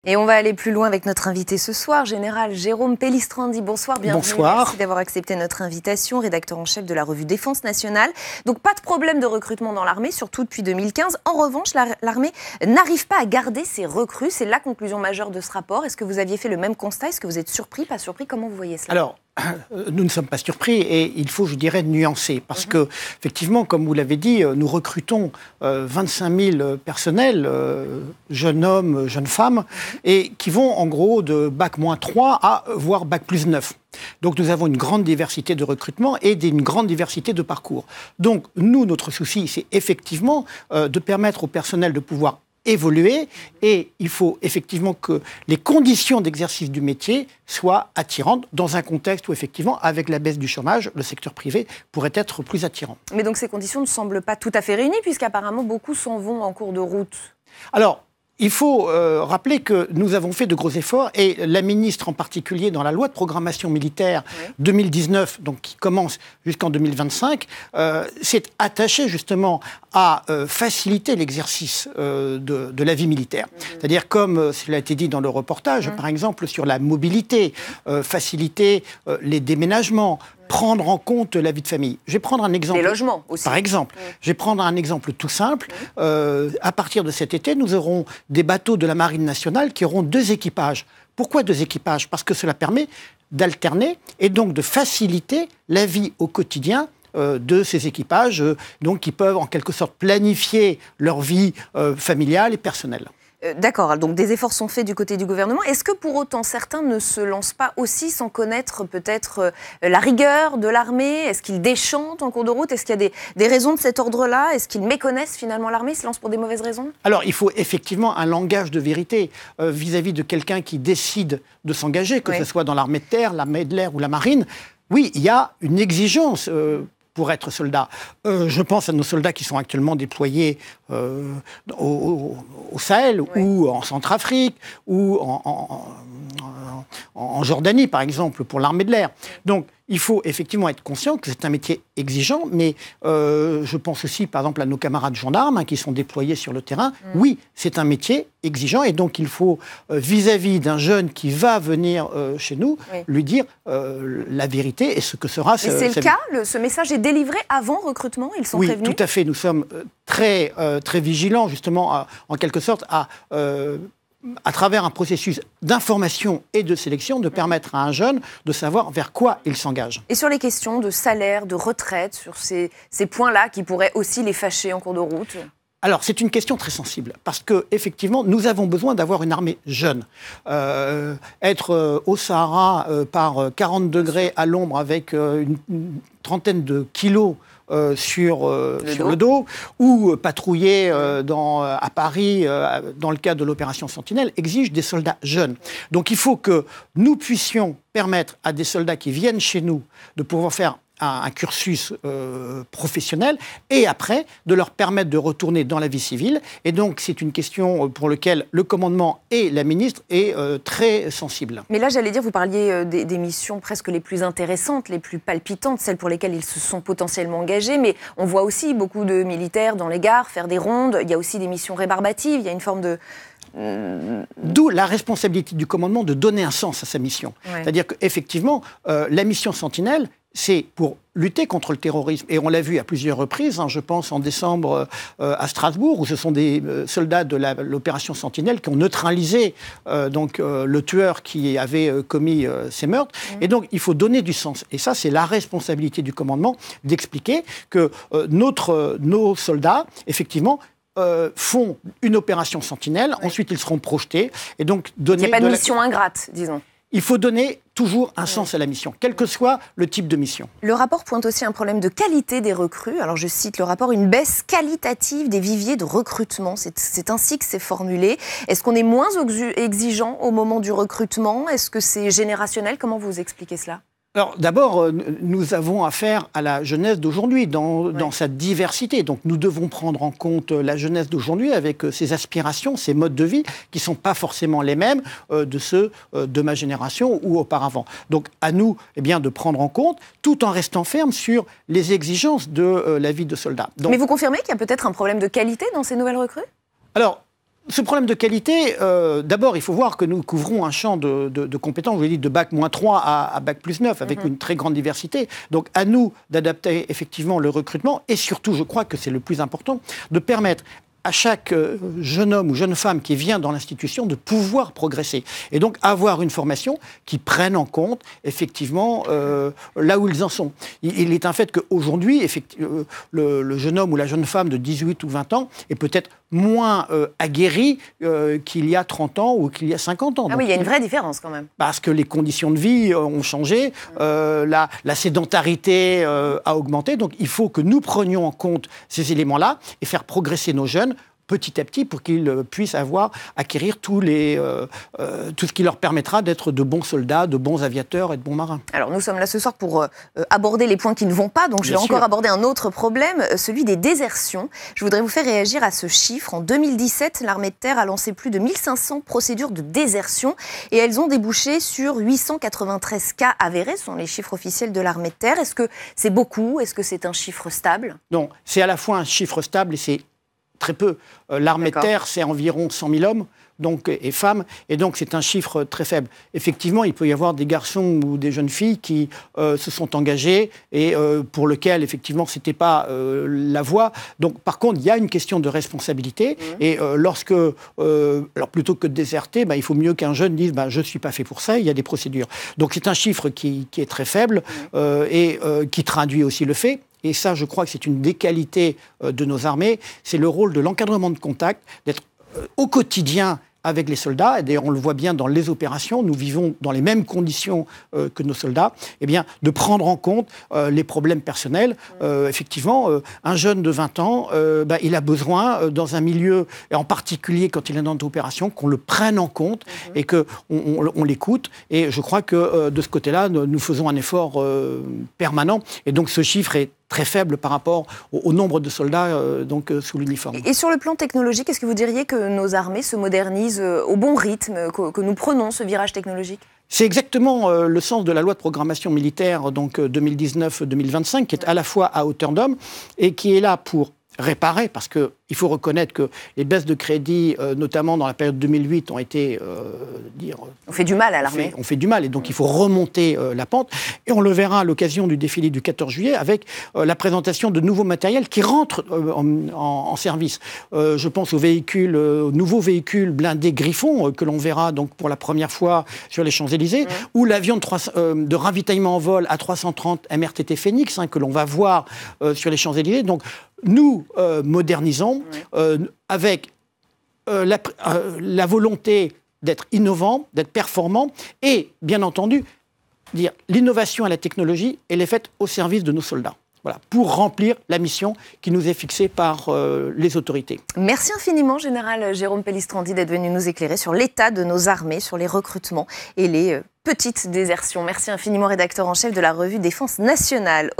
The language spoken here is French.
Et on va aller plus loin avec notre invité ce soir, général Jérôme Pellistrandi. Bonsoir, bienvenue. Bonsoir. Merci d'avoir accepté notre invitation, rédacteur en chef de la revue Défense nationale. Donc pas de problème de recrutement dans l'armée, surtout depuis 2015. En revanche, l'armée n'arrive pas à garder ses recrues. C'est la conclusion majeure de ce rapport. Est-ce que vous aviez fait le même constat? Est-ce que vous êtes surpris, pas surpris? Comment vous voyez cela? Alors, nous ne sommes pas surpris et il faut, je dirais, nuancer. Parce que, effectivement, comme vous l'avez dit, nous recrutons 25 000 personnels, jeunes hommes, jeunes femmes, et qui vont en gros de bac-3 à voire bac+9. Donc nous avons une grande diversité de recrutement et une grande diversité de parcours. Donc nous, notre souci, c'est effectivement de permettre au personnel de pouvoir évoluer, et il faut effectivement que les conditions d'exercice du métier soient attirantes dans un contexte où effectivement, avec la baisse du chômage, le secteur privé pourrait être plus attirant. Mais donc ces conditions ne semblent pas tout à fait réunies, puisqu'apparemment beaucoup s'en vont en cours de route. Alors, il faut rappeler que nous avons fait de gros efforts, et la ministre en particulier dans la loi de programmation militaire 2019, donc qui commence jusqu'en 2025, s'est attachée justement à faciliter l'exercice de la vie militaire. C'est-à-dire, comme cela a été dit dans le reportage, par exemple sur la mobilité, faciliter les déménagements, prendre en compte la vie de famille. Je vais prendre un exemple. Les logements aussi. Par exemple. Je vais prendre un exemple tout simple. À partir de cet été, nous aurons des bateaux de la Marine nationale qui auront 2 équipages. Pourquoi 2 équipages? Parce que cela permet d'alterner et donc de faciliter la vie au quotidien de ces équipages, donc qui peuvent en quelque sorte planifier leur vie familiale et personnelle. D'accord, donc des efforts sont faits du côté du gouvernement. Est-ce que pour autant certains ne se lancent pas aussi sans connaître peut-être la rigueur de l'armée? Est-ce qu'ils déchantent en cours de route? Est-ce qu'il y a des raisons de cet ordre-là? Est-ce qu'ils méconnaissent finalement l'armée, se lancent pour des mauvaises raisons? Alors il faut effectivement un langage de vérité vis-à-vis de quelqu'un qui décide de s'engager, que ce soit dans l'armée de terre, l'armée de l'air ou la marine. Oui, il y a une exigence pour être soldat. Je pense à nos soldats qui sont actuellement déployés au Sahel ou en Centrafrique ou en Jordanie, par exemple, pour l'armée de l'air. Donc, il faut effectivement être conscient que c'est un métier exigeant, mais je pense aussi, par exemple, à nos camarades gendarmes qui sont déployés sur le terrain. Oui, c'est un métier exigeant, et donc il faut, vis-à-vis d'un jeune qui va venir chez nous, lui dire la vérité et ce que sera... Mais c'est le cas? Ce message est délivré avant recrutement? Ils sont prévenus? Oui, tout à fait. Nous sommes très vigilants, justement, en quelque sorte, à travers un processus d'information et de sélection, de permettre à un jeune de savoir vers quoi il s'engage. Et sur les questions de salaire, de retraite, sur ces points-là qui pourraient aussi les fâcher en cours de route? Alors, c'est une question très sensible, parce qu'effectivement, nous avons besoin d'avoir une armée jeune. Être au Sahara par 40 degrés à l'ombre avec une trentaine de kilos sur le dos, ou patrouiller à Paris dans le cadre de l'opération Sentinelle, exige des soldats jeunes. Donc il faut que nous puissions permettre à des soldats qui viennent chez nous de pouvoir faire un cursus professionnel, et après de leur permettre de retourner dans la vie civile. Et donc c'est une question pour laquelle le commandement et la ministre est très sensible. Mais là, j'allais dire, vous parliez des missions presque les plus intéressantes, les plus palpitantes, celles pour lesquelles ils se sont potentiellement engagés, mais on voit aussi beaucoup de militaires dans les gares faire des rondes. Il y a aussi des missions rébarbatives, il y a une forme de... D'où la responsabilité du commandement de donner un sens à sa mission. C'est-à-dire qu'effectivement, la mission Sentinelle, c'est pour lutter contre le terrorisme. Et on l'a vu à plusieurs reprises, je pense en décembre à Strasbourg, où ce sont des soldats de l'opération Sentinelle qui ont neutralisé le tueur qui avait commis ces meurtres. Et donc, il faut donner du sens. Et ça, c'est la responsabilité du commandement d'expliquer que nos soldats, effectivement, font une opération Sentinelle, ensuite ils seront projetés. Et donc, il n'y a pas de mission ingrate, disons. Il faut donner toujours un sens à la mission, quel que soit le type de mission. Le rapport pointe aussi un problème de qualité des recrues. Alors je cite le rapport, une baisse qualitative des viviers de recrutement. C'est ainsi que c'est formulé. Est-ce qu'on est moins exigeant au moment du recrutement? Est-ce que c'est générationnel? Comment vous expliquez cela? Alors d'abord, nous avons affaire à la jeunesse d'aujourd'hui, dans sa diversité. Donc nous devons prendre en compte la jeunesse d'aujourd'hui avec ses aspirations, ses modes de vie, qui ne sont pas forcément les mêmes de ceux de ma génération ou auparavant. Donc à nous de prendre en compte, tout en restant ferme sur les exigences de la vie de soldat. Donc, mais vous confirmez qu'il y a peut-être un problème de qualité dans ces nouvelles recrues? Alors, Ce problème de qualité, d'abord, il faut voir que nous couvrons un champ de compétences, je vous l'ai dit, de bac -3 à bac +9, avec une très grande diversité. Donc, à nous d'adapter effectivement le recrutement, et surtout, je crois que c'est le plus important, de permettre à chaque jeune homme ou jeune femme qui vient dans l'institution de pouvoir progresser. Et donc avoir une formation qui prenne en compte effectivement là où ils en sont. Il est un fait qu'aujourd'hui, le jeune homme ou la jeune femme de 18 ou 20 ans est peut-être moins aguerri qu'il y a 30 ans ou qu'il y a 50 ans. Ah oui, il y a une vraie différence quand même. Parce que les conditions de vie ont changé, la sédentarité a augmenté. Donc il faut que nous prenions en compte ces éléments-là et faire progresser nos jeunes petit à petit pour qu'ils puissent acquérir tout ce qui leur permettra d'être de bons soldats, de bons aviateurs et de bons marins. Alors nous sommes là ce soir pour aborder les points qui ne vont pas, donc je vais encore aborder un autre problème, celui des désertions. Je voudrais vous faire réagir à ce chiffre. En 2017, l'armée de terre a lancé plus de 1500 procédures de désertion et elles ont débouché sur 893 cas avérés, ce sont les chiffres officiels de l'armée de terre. Est-ce que c'est beaucoup? Est-ce que c'est un chiffre stable? Non, c'est à la fois un chiffre stable et c'est très peu. L'armée de terre, c'est environ 100 000 hommes et femmes, et donc c'est un chiffre très faible. Effectivement, il peut y avoir des garçons ou des jeunes filles qui se sont engagés et pour lesquels, effectivement, ce n'était pas la voie. Donc, par contre, il y a une question de responsabilité, et alors plutôt que de déserter, il faut mieux qu'un jeune dise je ne suis pas fait pour ça, il y a des procédures. Donc, c'est un chiffre qui est très faible et qui traduit aussi le fait. Et ça, je crois que c'est une des qualités de nos armées, c'est le rôle de l'encadrement de contact, d'être au quotidien avec les soldats, et d'ailleurs on le voit bien dans les opérations, nous vivons dans les mêmes conditions que nos soldats, eh bien, de prendre en compte les problèmes personnels. Effectivement, un jeune de 20 ans, il a besoin, dans un milieu, et en particulier quand il est dans une opération, qu'on le prenne en compte et qu'on l'écoute. Et je crois que de ce côté-là, nous faisons un effort permanent. Et donc ce chiffre est très faible par rapport au nombre de soldats sous l'uniforme. Et sur le plan technologique, est-ce que vous diriez que nos armées se modernisent au bon rythme, que nous prenons ce virage technologique ? C'est exactement le sens de la loi de programmation militaire 2019-2025, qui est à la fois à hauteur d'homme et qui est là pour réparer, parce qu'il faut reconnaître que les baisses de crédit, notamment dans la période 2008, ont été... on fait du mal à l'armée. On fait du mal, et donc il faut remonter la pente. Et on le verra à l'occasion du défilé du 14 juillet, avec la présentation de nouveaux matériels qui rentrent en service. Je pense aux nouveaux véhicules blindés Griffon, que l'on verra donc pour la première fois sur les Champs-Élysées, ou l'avion de ravitaillement en vol A330 MRTT Phoenix, que l'on va voir sur les Champs-Élysées. Donc, nous modernisons avec la volonté d'être innovant, d'être performant et, bien entendu, l'innovation et la technologie, elle est faite au service de nos soldats. Voilà, pour remplir la mission qui nous est fixée par les autorités. Merci infiniment, Général Jérôme Pellistrandi, d'être venu nous éclairer sur l'état de nos armées, sur les recrutements et les petites désertions. Merci infiniment, rédacteur en chef de la revue Défense nationale.